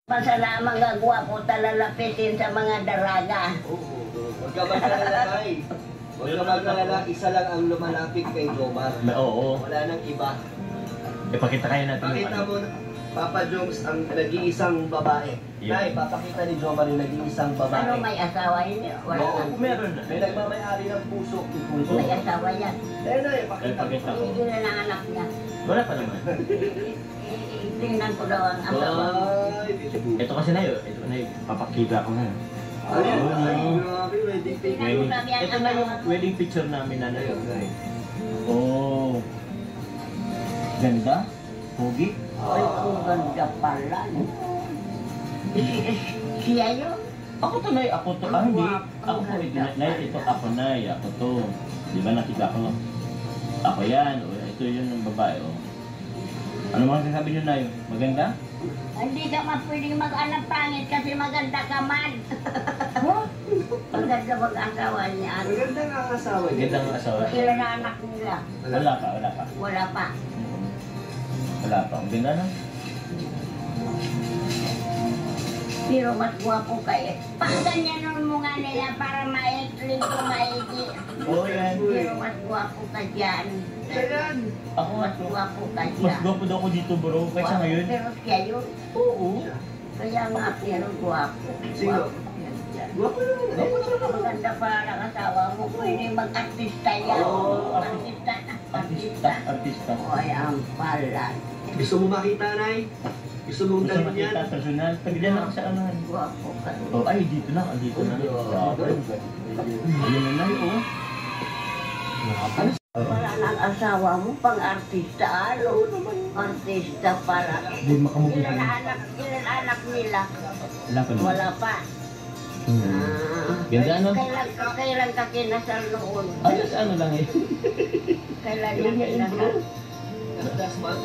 Masala mga gwapo talalapitin sa mga daraga. Oo. Huwag ka mag-alala, Tay. Huwag ka mag-alala, isa lang ang lumalapit kay Jomar. Oo. Wala nang iba. Ipakita kaya natin Pakita mo, Papa Joms, ang nag-iisang babae. Yeah. Tay, papakita ni Jomar yung nag-iisang Ano babae. may asawa yun? Wala Oo, nang. meron na. May nagmamayari ng puso. May asawa yan. Nay, pakita mo. Ipakita ko. Hindi na ng anak niya. Wala pa naman. Tingnan ko daw ang asawa. Ay, Ito kasi na yun. Ito na yun. Papakita ko na. ay, grabe, wedding picture. Wedding. Ito na yung wedding picture namin na yun. Oh. Ganda. Pogi. Ay, ang ganda pala. Siya yun? Ako to, Nay. Ako to. Ah, hindi. Ako po. Nay, ito ako, Nay. Ako to. Di ba nakita ko? Ako yan. Ito yun yung babae. Oh. Ano mga sasabi nyo, Nay? Maganda? Hindi ka man pwedeng mag-anak pangit kasi maganda ka man. Maganda mag-asawa niya. Maganda nga ang asawa niya. Ganda ang asawa. Ilan na anak nila? Wala pa, wala pa. Wala pa. Wala pa. Ang ganda na. Pero mas gwapo kayo. Pagganyanon mo nga nila para maikling ko maigi. Oo, yan. Pero mas gwapo ka dyan. Ayan. Ako Mas gwapo ka mas dyan. gwapo daw ako dito, bro. Kaysa ngayon. Pero siya yun. Oo. Kaya nga pero gwapo. Sino? Gwapo yan dyan. Gwapo naman. Gwapo naman. Maganda para ang asawa mo. Pwede mag-artista yan. Oo. Artista na. Artista. Artista. O ayan pala. Gusto mo makita, Nay? Gusto mong Gusto dalhin yan? makita personal. Pagdiyan ako sa anuhan. Gwapo ka. Oh, ay, dito lang. Dito lang. Grabe. Ayun na, Nay. Oh. Ano? Wala ng asawa mo pang artista. Ano? Artista para. Hindi makamukha. Ilan anak nila? Wala pa naman. Wala pa. Ganda, ano? Kailan ka kinasal noon? Ayos, ano lang eh. Kailan niya kinasal?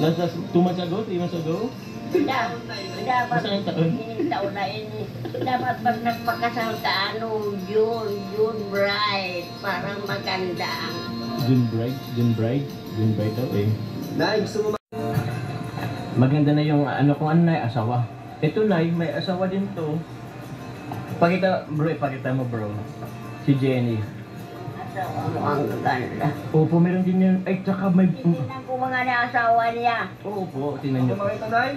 Last 2 months ago, 3 months ago. Dapat Masang taon? ining taon na ini. Dapat pag nagpakasal ka, June bride, parang maganda. June bride daw eh. Nay, gusto mo Maganda na yung ano kung ano na asawa. Ito na, may asawa din to. Pakita mo bro. Si Jenny. Asawa mo ang ganda. Opo, meron din yun. Ay, tsaka may... Tingnan ko mga na asawa niya. Opo, tingnan nyo. makita, Nay?